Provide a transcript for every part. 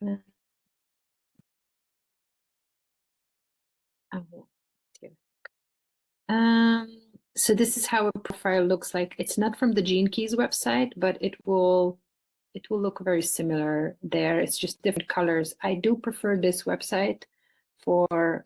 Uh, oh, dear. So this is how a profile looks like. It's not from the Gene Keys website, but it will look very similar there. It's just different colors. I do prefer this website for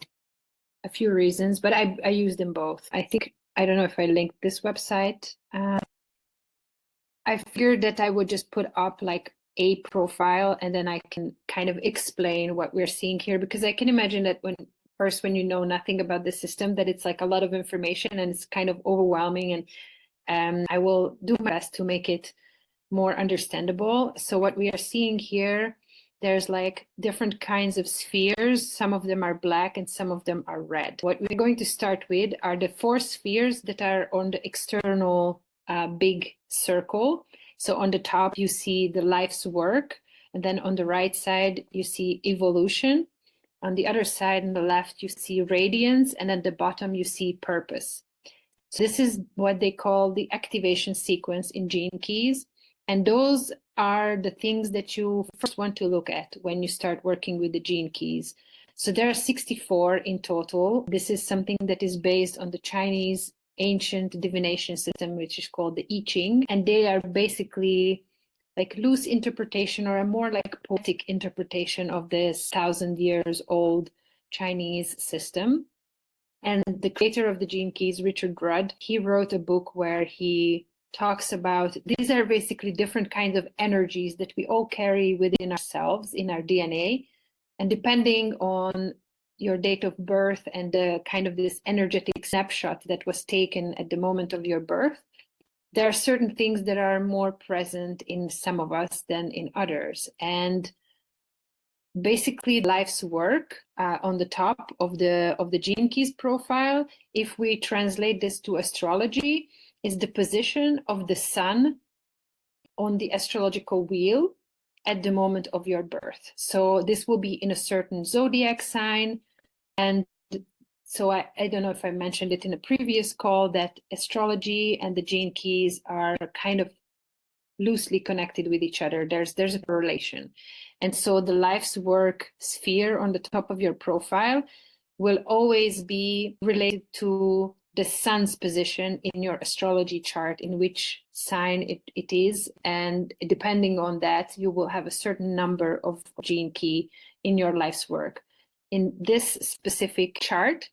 a few reasons, but I use them both. I think, I don't know if I linked this website. I figured that I would just put up like a profile and then I can kind of explain what we're seeing here, because I can imagine that when you know nothing about the system, that it's like a lot of information and it's kind of overwhelming, and I will do my best to make it more understandable. So what we are seeing here, there's like different kinds of spheres. Some of them are black and some of them are red. What we're going to start with are the 4 spheres that are on the external big circle. So on the top, you see the life's work. And then on the right side, you see evolution. On the other side, on the left, you see radiance. And at the bottom, you see purpose. So this is what they call the activation sequence in Gene Keys. And those are the things that you first want to look at when you start working with the Gene Keys. So there are 64 in total. This is something that is based on the Chinese ancient divination system, which is called the I Ching. And they are basically like loose interpretation, or a more like poetic interpretation of this 1,000 years old Chinese system. And the creator of the Gene Keys, Richard Rudd, he wrote a book where he talks about, these are basically different kinds of energies that we all carry within ourselves, in our DNA. And depending on your date of birth and the kind of this energetic snapshot that was taken at the moment of your birth, there are certain things that are more present in some of us than in others. And basically life's work on the top of the Gene Keys profile, if we translate this to astrology, is the position of the sun on the astrological wheel at the moment of your birth. So this will be in a certain zodiac sign. And so I don't know if I mentioned it in a previous call, that astrology and the Gene Keys are kind of loosely connected with each other. There's a correlation. And so the life's work sphere on the top of your profile will always be related to the sun's position in your astrology chart, in which sign it is. And depending on that, you will have a certain number of Gene Key in your life's work. In this specific chart,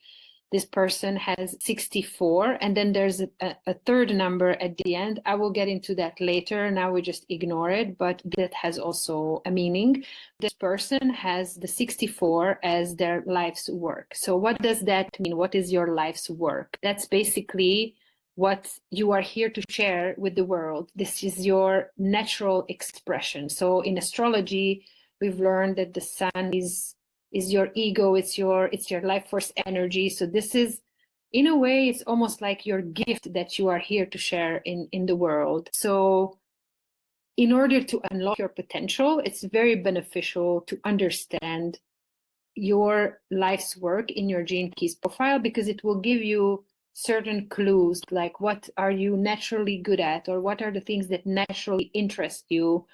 this person has 64, and then there's a third number at the end. I will get into that later. Now we just ignore it, but that has also a meaning. This person has the 64 as their life's work. So what does that mean? What is your life's work? That's basically what you are here to share with the world. This is your natural expression. So in astrology, we've learned that the sun is your ego, it's your life force energy. So this is, in a way, it's almost like your gift that you are here to share in the world. So in order to unlock your potential, it's very beneficial to understand your life's work in your Gene Keys profile, because it will give you certain clues, like what are you naturally good at, or what are the things that naturally interest you.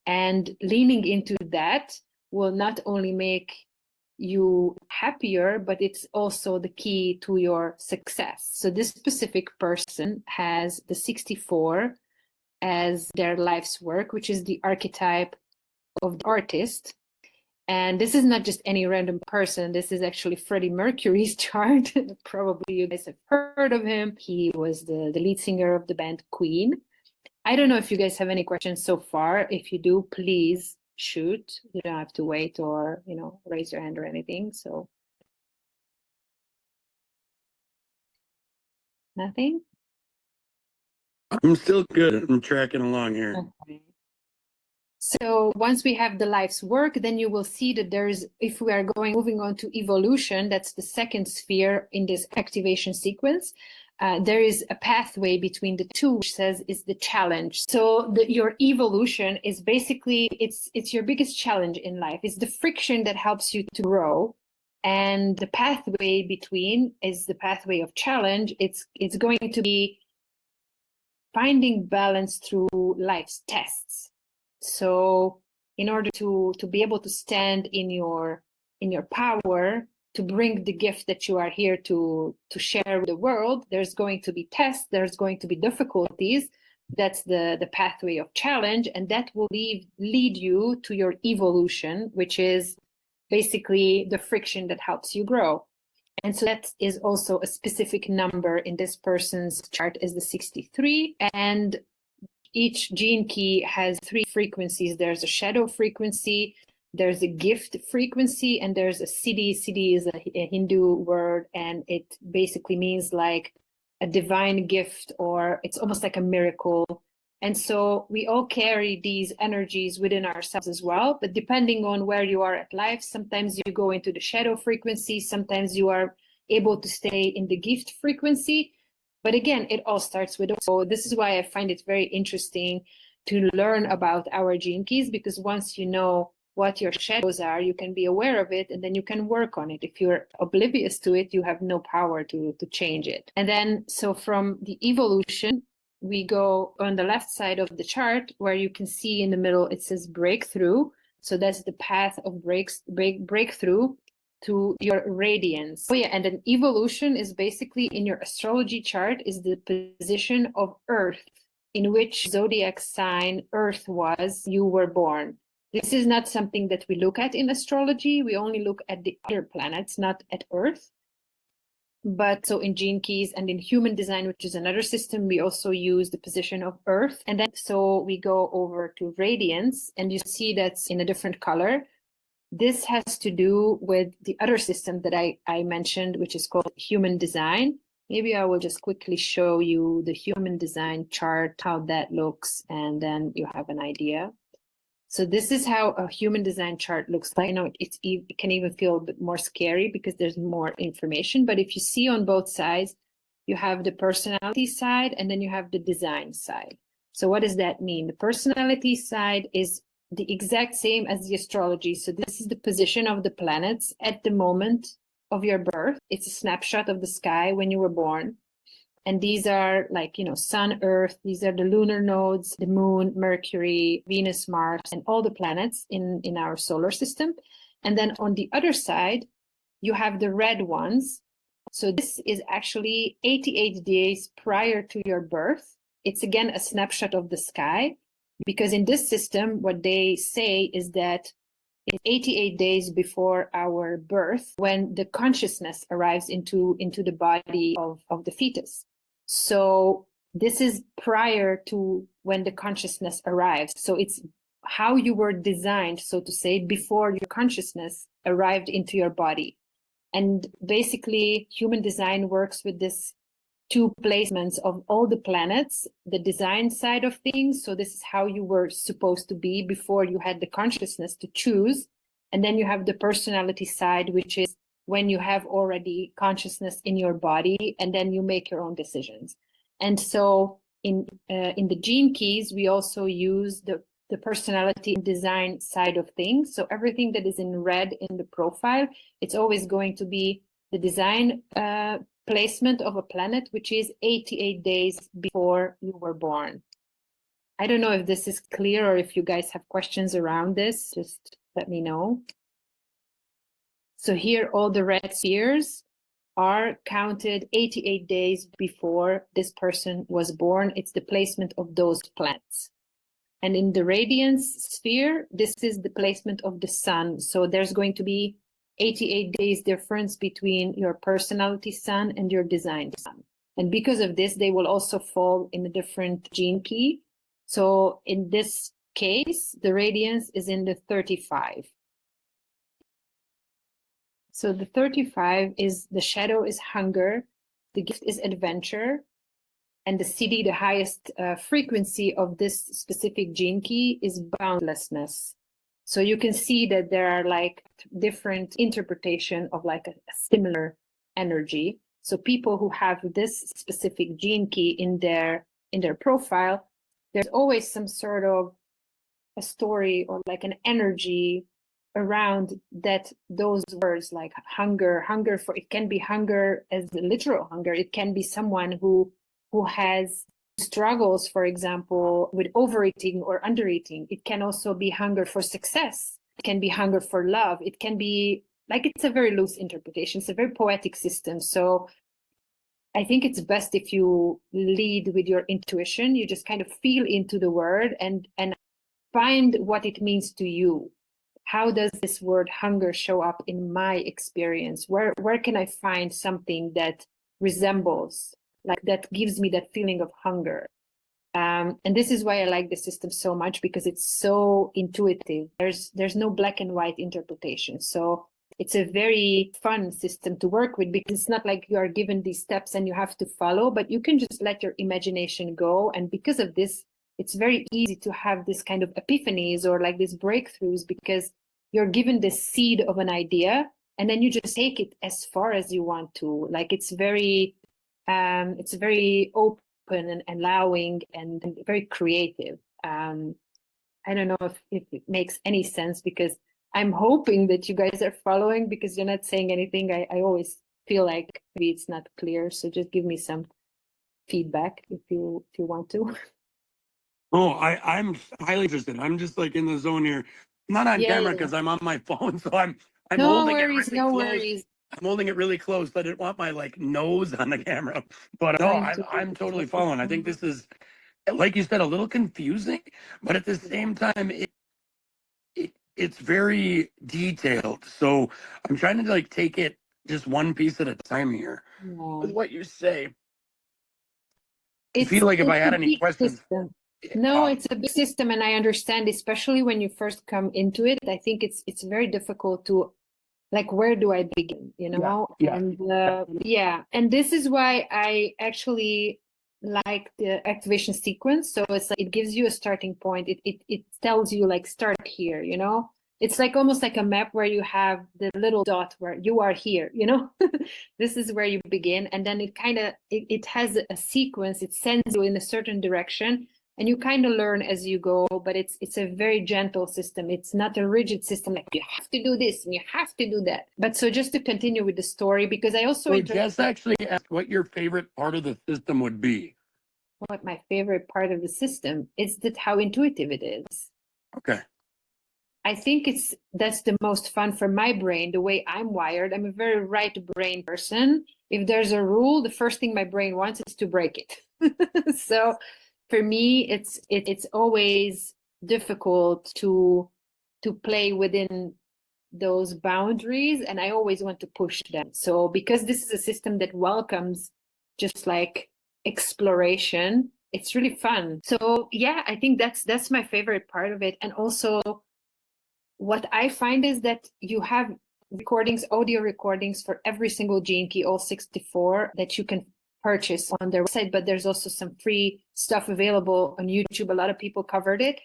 And leaning into that will not only make you happier, but it's also the key to your success. So this specific person has the 64 as their life's work, which is the archetype of the artist. And this is not just any random person. This is actually Freddie Mercury's chart. Probably you guys have heard of him. He was the lead singer of the band Queen. I don't know if you guys have any questions so far. If you do, please shoot. You don't have to wait or, raise your hand or anything. So nothing? I'm still good. I'm tracking along here. Okay. So once we have the life's work, then you will see that if we are moving on to evolution, that's the second sphere in this activation sequence. There is a pathway between the two, which says is the challenge. So your evolution is basically, it's your biggest challenge in life. It's the friction that helps you to grow. And the pathway between is the pathway of challenge. It's going to be finding balance through life's tests. So in order to be able to stand in your power, to bring the gift that you are here to share with the world, there's going to be tests, there's going to be difficulties. That's the pathway of challenge, and that will lead you to your evolution, which is basically the friction that helps you grow. And so that is also a specific number in this person's chart is the 63. And each gene key has 3 frequencies. There's a shadow frequency, there's a gift frequency, and there's a siddhi. Siddhi is a Hindu word, and it basically means like a divine gift, or it's almost like a miracle. And so we all carry these energies within ourselves as well. But depending on where you are at life, sometimes you go into the shadow frequency, sometimes you are able to stay in the gift frequency. But again, it all starts with, so this is why I find it very interesting to learn about our gene keys, because once you know what your shadows are, you can be aware of it, and then you can work on it. If you're oblivious to it, you have no power to change it. And then, so from the evolution, we go on the left side of the chart where you can see in the middle, it says breakthrough. So that's the path of breakthrough to your radiance. Oh yeah, and an evolution is basically in your astrology chart is the position of Earth, in which zodiac sign Earth was, you were born. This is not something that we look at in astrology. We only look at the other planets, not at Earth. But so in gene keys and in human design, which is another system, we also use the position of Earth. And then so we go over to radiance, and you see that's in a different color. This has to do with the other system that I mentioned, which is called human design. Maybe I will just quickly show you the human design chart, how that looks, and then you have an idea. So this is how a human design chart looks like. You know, it can even feel a bit more scary because there's more information. But if you see on both sides, you have the personality side and then you have the design side. So what does that mean? The personality side is the exact same as the astrology. So this is the position of the planets at the moment of your birth. It's a snapshot of the sky when you were born. And these are like, you know, Sun, Earth, these are the lunar nodes, the Moon, Mercury, Venus, Mars, and all the planets in our solar system. And then on the other side, you have the red ones. So this is actually 88 days prior to your birth. It's again a snapshot of the sky, because in this system, what they say is that it's 88 days before our birth when the consciousness arrives into the body of the fetus. So this is prior to when the consciousness arrives. So it's how you were designed, so to say, before your consciousness arrived into your body. And basically, human design works with this 2 placements of all the planets, the design side of things. So this is how you were supposed to be before you had the consciousness to choose. And then you have the personality side, which is when you have already consciousness in your body, and then you make your own decisions. And so in the gene keys, we also use the personality and design side of things. So everything that is in red in the profile, it's always going to be the design placement of a planet, which is 88 days before you were born. I don't know if this is clear or if you guys have questions around this, just let me know. So here, all the red spheres are counted 88 days before this person was born. It's the placement of those planets. And in the radiance sphere, this is the placement of the sun. So there's going to be 88 days difference between your personality sun and your design sun. And because of this, they will also fall in a different gene key. So in this case, the radiance is in the 35. So the 35 is the shadow is hunger, the gift is adventure, and the siddhi, the highest frequency of this specific gene key, is boundlessness. So you can see that there are like different interpretation of like a similar energy. So people who have this specific gene key in their profile, there's always some sort of a story or like an energy around that, those words like hunger for, it can be hunger as the literal hunger. It can be someone who has struggles, for example, with overeating or undereating. It can also be hunger for success. It can be hunger for love. It can be like, it's a very loose interpretation. It's a very poetic system. So I think it's best if you lead with your intuition. You just kind of feel into the word and find what it means to you. How does this word hunger show up in my experience? Where can I find something that resembles, like that gives me that feeling of hunger? And this is why I like the system so much, because it's so intuitive. There's no black and white interpretation. So it's a very fun system to work with, because it's not like you are given these steps and you have to follow, but you can just let your imagination go. And because of this, it's very easy to have this kind of epiphanies or like these breakthroughs, because you're given the seed of an idea and then you just take it as far as you want to. Like it's very open and allowing and very creative. I don't know if it makes any sense, because I'm hoping that you guys are following, because you're not saying anything. I always feel like maybe it's not clear. So just give me some feedback if you want to. Oh, I'm highly interested. I'm just like in the zone here. I'm not on Yeah, camera yeah. because I'm on my phone, so I'm No holding it worries, really no close. worries. I'm holding it really close, but I didn't want my like nose on the camera. But no, Trying to I'm totally following. I think this is, like you said, a little confusing, but at the same time, it's very detailed. So I'm trying to like take it just one piece at a time here. Yeah. With what you say, I It's feel like if I a had any big questions, system. No, it's a big system, and I understand, especially when you first come into it. I think it's very difficult to, like, where do I begin, you know? yeah. And yeah, and this is why I actually like the activation sequence. So it's like it gives you a starting point. It tells you like start here, you know? It's like almost like a map where you have the little dot where you are here, you know? This is where you begin, and then it kind of it has a sequence. It sends you in a certain direction, and you kind of learn as you go, but it's a very gentle system. It's not a rigid system like you have to do this and you have to do that. But so just to continue with the story, because I also So Jess actually asked what your favorite part of the system would be. what my favorite part of the system is that how intuitive it is. Okay. I think that's the most fun for my brain, the way I'm wired. I'm a very right brain person. If there's a rule, the first thing my brain wants is to break it. So for me, it's always difficult to play within those boundaries, and I always want to push them. So because this is a system that welcomes just like exploration, it's really fun. So yeah, I think that's my favorite part of it. And also what I find is that you have recordings, audio recordings for every single Gene Key, all 64, that you can purchase on their website, but there's also some free stuff available on YouTube. A lot of people covered it,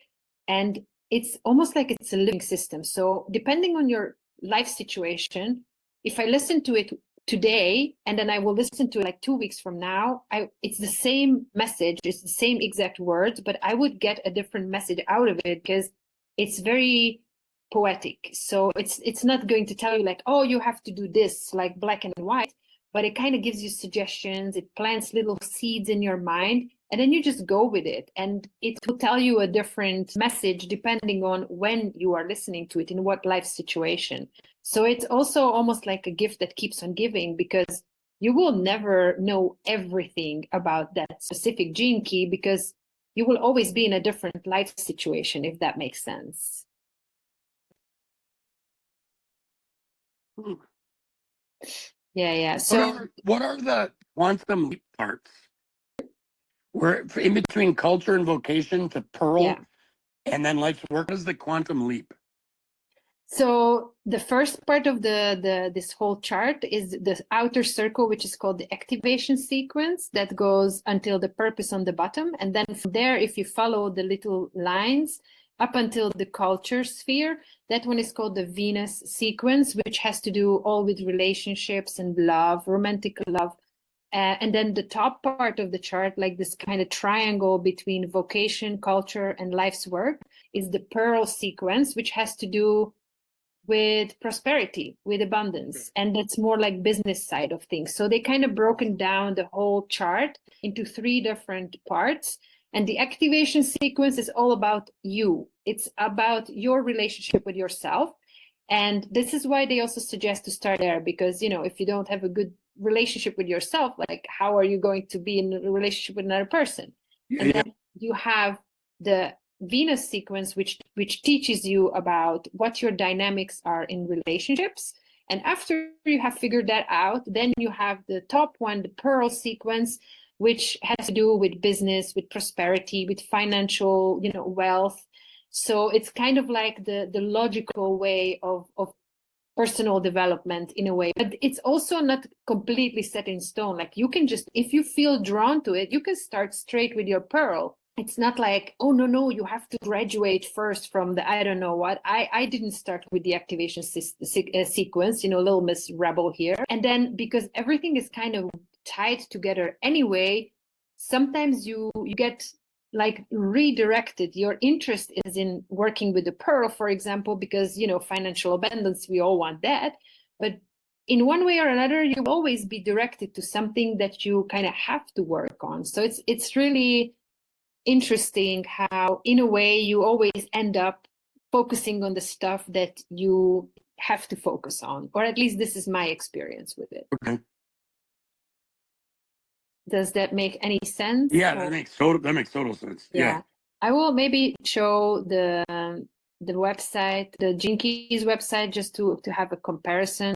and it's almost like it's a living system. So depending on your life situation, if I listen to it today and then I will listen to it like 2 weeks from now, it's the same message, it's the same exact words, but I would get a different message out of it, because it's very poetic. So it's not going to tell you like, oh, you have to do this like black and white, but it kind of gives you suggestions. It plants little seeds in your mind, and then you just go with it, and it will tell you a different message depending on when you are listening to it, in what life situation. So it's also almost like a gift that keeps on giving, because you will never know everything about that specific Gene Key, because you will always be in a different life situation, if that makes sense. Yeah. So what are the quantum leap parts? Where in between culture and vocation to Pearl, yeah. and then life's work. What is the quantum leap? So the first part of this whole chart is the outer circle, which is called the activation sequence, that goes until the purpose on the bottom. And then from there, if you follow the little lines up until the culture sphere, that one is called the Venus sequence, which has to do all with relationships and love, romantic love. And then the top part of the chart, like this kind of triangle between vocation, culture, and life's work, is the Pearl sequence, which has to do with prosperity, with abundance. And that's more like business side of things. So they kind of broken down the whole chart into 3 different parts. And the activation sequence is all about you. It's about your relationship with yourself. And this is why they also suggest to start there, because, you know, if you don't have a good relationship with yourself, like how are you going to be in a relationship with another person? And then you have the Venus sequence, which teaches you about what your dynamics are in relationships. And after you have figured that out, then you have the top one, the Pearl sequence, which has to do with business, with prosperity, with financial, you know, wealth. So it's kind of like the logical way of personal development in a way, but it's also not completely set in stone. Like you can just, if you feel drawn to it, you can start straight with your Pearl. It's not like, oh, no, you have to graduate first from the, I don't know what. I didn't start with the activation sequence, you know, Little Miss Rebel here. And then because everything is kind of tied together anyway, sometimes you get like redirected. Your interest is in working with the Pearl, for example, because, you know, financial abundance, we all want that. But in one way or another, you will always be directed to something that you kind of have to work on. So it's really interesting how, in a way, you always end up focusing on the stuff that you have to focus on, or at least this is my experience with it. Okay. Does that make any sense? Yeah, that makes total sense. Yeah. I will maybe show the website, the Gene Keys website, just to have a comparison.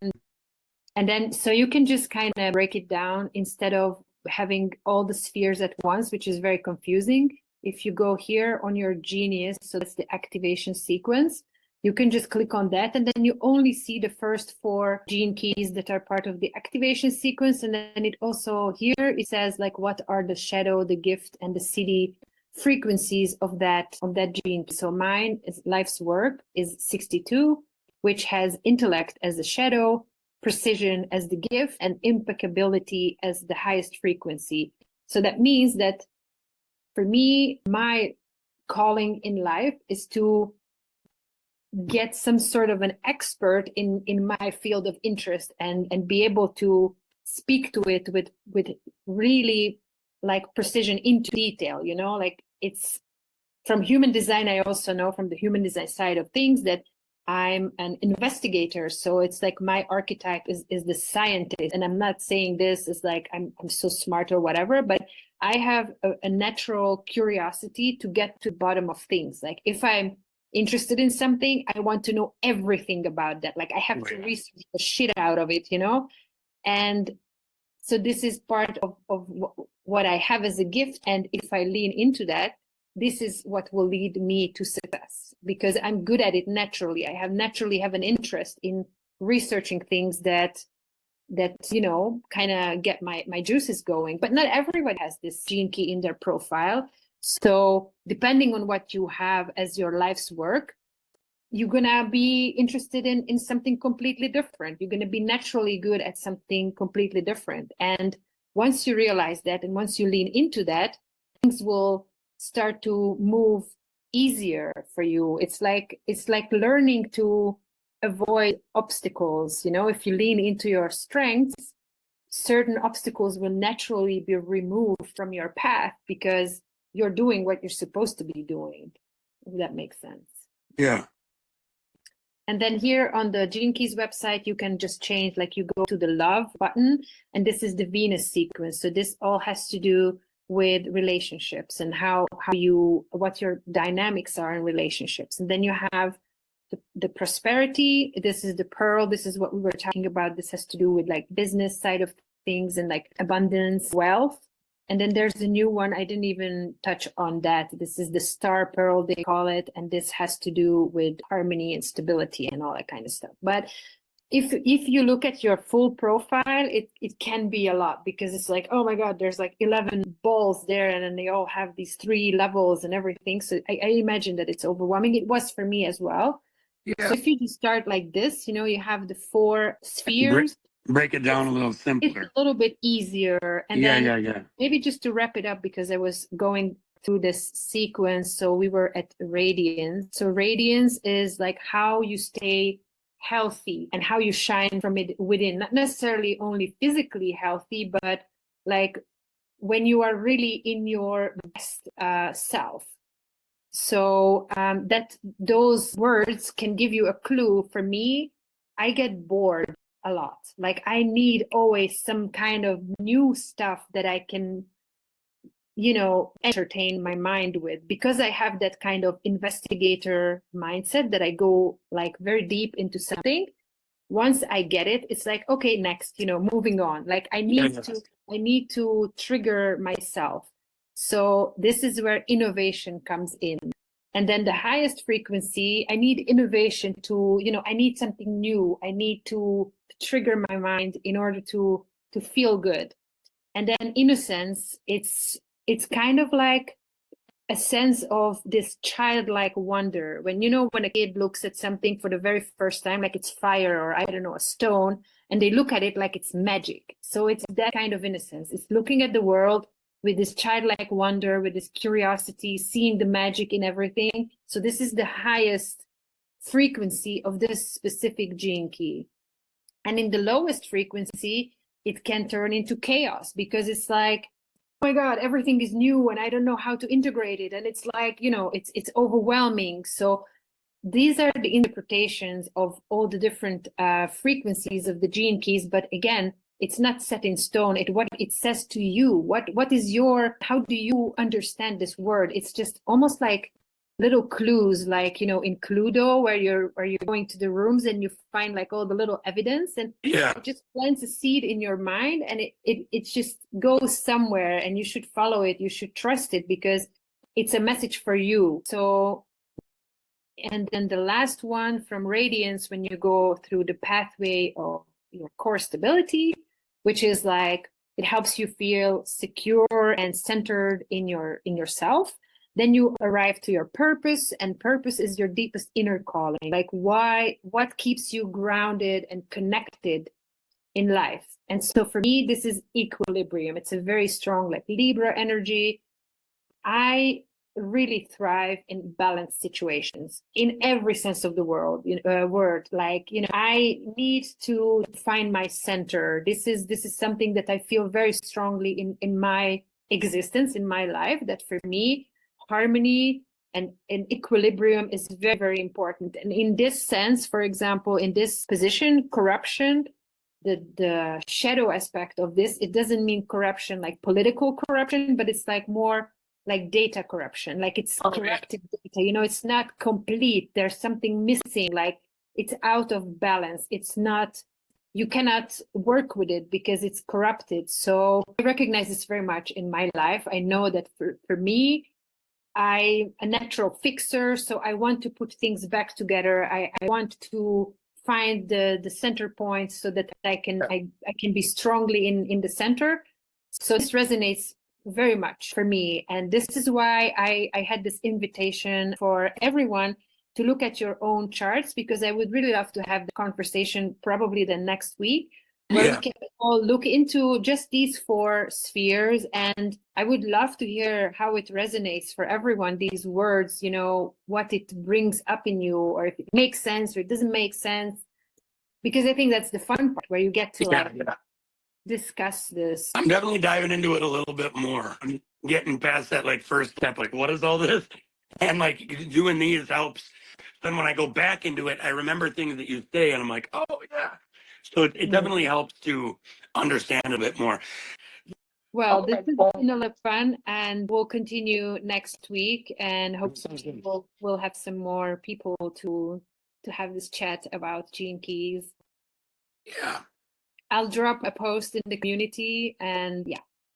And then so you can just kind of break it down instead of having all the spheres at once, which is very confusing. If you go here on your Genius, so that's the activation sequence, you can just click on that, and then you only see the first 4 gene keys that are part of the activation sequence. And then it also here, it says like, what are the shadow, the gift, and the city frequencies of that gene. So mine is life's work is 62, which has intellect as the shadow, precision as the gift, and impeccability as the highest frequency. So that means that for me, my calling in life is to get some sort of an expert in my field of interest and be able to speak to it with really like precision into detail, you know, like it's from human design. I also know from the human design side of things that I'm an investigator. So it's like my archetype is the scientist. And I'm not saying this is like I'm so smart or whatever, but I have a natural curiosity to get to the bottom of things. Like if I'm interested in something, I want to know everything about that. Like I have to research the shit out of it, you know? And so this is part of what I have as a gift. And if I lean into that, this is what will lead me to success because I'm good at it naturally. I naturally have an interest in researching things that you know kind of get my juices going. But not everyone has this gene key in their profile. So depending on what you have as your life's work, you're gonna be interested in something completely different. You're gonna be naturally good at something completely different. And once you realize that, and once you lean into that, things will start to move easier for you. It's like learning to avoid obstacles. You know, if you lean into your strengths, certain obstacles will naturally be removed from your path because you're doing what you're supposed to be doing, if that makes sense. Yeah. And then here on the Gene Keys website, you can just change, like you go to the love button, and this is the Venus sequence. So this all has to do with relationships and what your dynamics are in relationships. And then you have the prosperity. This is the Pearl. This is what we were talking about. This has to do with like business side of things and like abundance, wealth. And then there's a new one. I didn't even touch on that. This is the Star Pearl, they call it. And this has to do with harmony and stability and all that kind of stuff. But if you look at your full profile, it can be a lot because it's like, oh my God, there's like 11 balls there. And then they all have these 3 levels and everything. So I imagine that it's overwhelming. It was for me as well. Yeah. So if you just start like this, you know, you have the 4 spheres. Break it down a little simpler. It's a little bit easier. And then maybe just to wrap it up, because I was going through this sequence. So we were at radiance. So radiance is like how you stay healthy and how you shine from it within, not necessarily only physically healthy, but like when you are really in your best self. So that those words can give you a clue. For me, I get bored a lot. Like I need always some kind of new stuff that I can, entertain my mind with, because I have that kind of investigator mindset that I go like very deep into something. Once I get it, it's like, okay, next, moving on. Like I need to trigger myself. So this is where innovation comes in. And then the highest frequency, I need innovation to, I need something new. I need to trigger my mind in order to feel good. And then innocence, it's kind of like a sense of this childlike wonder. When a kid looks at something for the very first time, like it's fire or I don't know, a stone, and they look at it like it's magic. So it's that kind of innocence. It's looking at the world with this childlike wonder, with this curiosity, seeing the magic in everything. So this is the highest frequency of this specific gene key. And in the lowest frequency, it can turn into chaos, because it's like, oh my God, everything is new and I don't know how to integrate it. And it's like, it's overwhelming. So these are the interpretations of all the different frequencies of the gene keys. But again, it's not set in stone. What it says to you, what is how do you understand this word? It's just almost like little clues, like, in Cluedo, where you're going to the rooms and you find like all the little evidence, and it just plants a seed in your mind, and it just goes somewhere, and you should follow it. You should trust it, because it's a message for you. So, and then the last one from Radiance, when you go through the pathway of your core stability, which is like, it helps you feel secure and centered in yourself. Then you arrive to your purpose, and purpose is your deepest inner calling. Like what keeps you grounded and connected in life. And so for me, this is equilibrium. It's a very strong, like Libra energy. I really thrive in balanced situations in every sense of the word. Like, I need to find my center. This is something that I feel very strongly in my existence, in my life, that for me, harmony and equilibrium is very, very important. And in this sense, for example, in this position, corruption, the shadow aspect of this, it doesn't mean corruption like political corruption, but it's like more like data corruption, like it's corrupted data, it's not complete. There's something missing, like it's out of balance. It's not, you cannot work with it because it's corrupted. So I recognize this very much in my life. I know that for me, I'm a natural fixer, so I want to put things back together. I want to find the center points so that I can be strongly in the center. So this resonates very much for me. And this is why I had this invitation for everyone to look at your own charts, because I would really love to have the conversation probably the next week, where we can all look into just these 4 spheres. And I would love to hear how it resonates for everyone, these words, what it brings up in you, or if it makes sense or it doesn't make sense. Because I think that's the fun part, where you get to discuss this. I'm definitely diving into it a little bit more. I'm getting past that like first step, like what is all this? And like doing these helps. Then when I go back into it, I remember things that you say and I'm like, oh yeah. So it definitely helps to understand a bit more. Well, this has been a lot of fun, and we'll continue next week, and hopefully we'll have some more people to have this chat about gene keys. Yeah. I'll drop a post in the community, and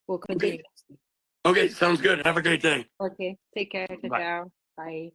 we'll continue next week. Okay, sounds good. Have a great day. Okay, take care. Ciao. Bye.